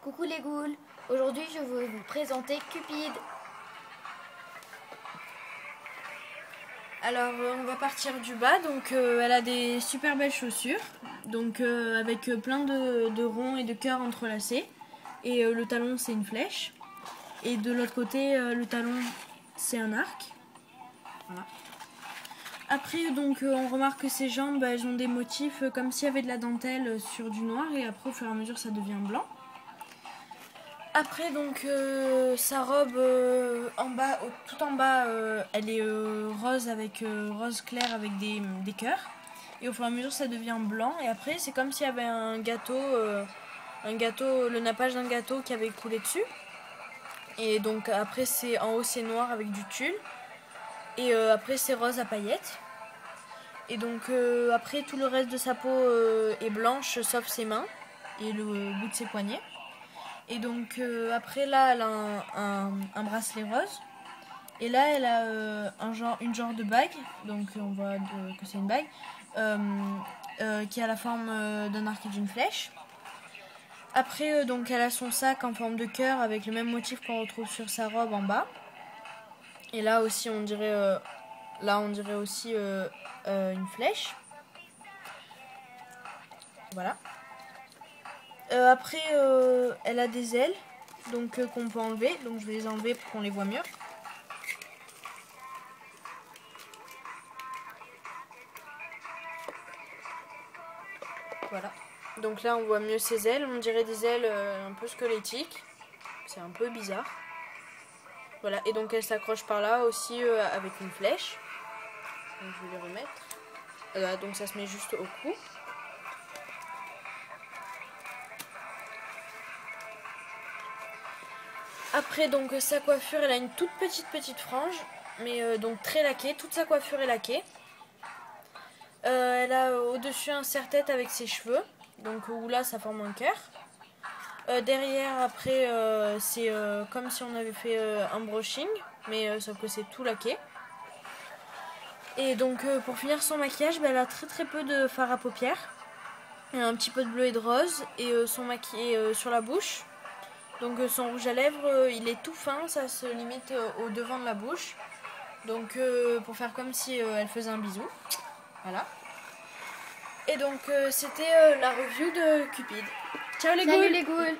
Coucou les ghouls, aujourd'hui je vais vous présenter Cupid. Alors on va partir du bas, donc elle a des super belles chaussures, donc avec plein de ronds et de cœurs entrelacés, et le talon c'est une flèche, et de l'autre côté le talon c'est un arc. Voilà. Après donc on remarque que ses jambes elles ont des motifs comme s'il y avait de la dentelle sur du noir, et après au fur et à mesure ça devient blanc. Après donc sa robe en bas, tout en bas, elle est rose avec rose clair avec des cœurs. Et au fur et à mesure ça devient blanc. Et après c'est comme s'il y avait un gâteau, le nappage d'un gâteau qui avait coulé dessus. Et donc après c'est en haut c'est noir avec du tulle. Et après c'est rose à paillettes. Et donc après tout le reste de sa peau est blanche sauf ses mains et le bout de ses poignets. Et donc après là elle a un bracelet rose. Et là elle a une genre de bague. Donc on voit que c'est une bague qui a la forme d'un arc et d'une flèche. Après donc elle a son sac en forme de cœur avec le même motif qu'on retrouve sur sa robe en bas. Et là aussi on dirait aussi une flèche. Voilà. Après elle a des ailes donc qu'on peut enlever, donc je vais les enlever pour qu'on les voit mieux. Voilà, donc là on voit mieux ses ailes, on dirait des ailes un peu squelettiques, c'est un peu bizarre. Voilà, et donc elle s'accroche par là aussi avec une flèche, donc je vais les remettre. Voilà, donc ça se met juste au cou. Après donc sa coiffure, elle a une toute petite frange, mais donc très laquée, toute sa coiffure est laquée. Elle a au-dessus un serre-tête avec ses cheveux, donc où là ça forme un cœur. Derrière après c'est comme si on avait fait un brushing, mais sauf que c'est tout laqué. Et donc pour finir son maquillage, elle a très peu de fard à paupières, un petit peu de bleu et de rose, et son maquillage sur la bouche. Donc son rouge à lèvres il est tout fin, ça se limite au devant de la bouche. Donc pour faire comme si elle faisait un bisou. Voilà. Et donc c'était la review de Cupid. Ciao les ghouls. Salut les ghouls.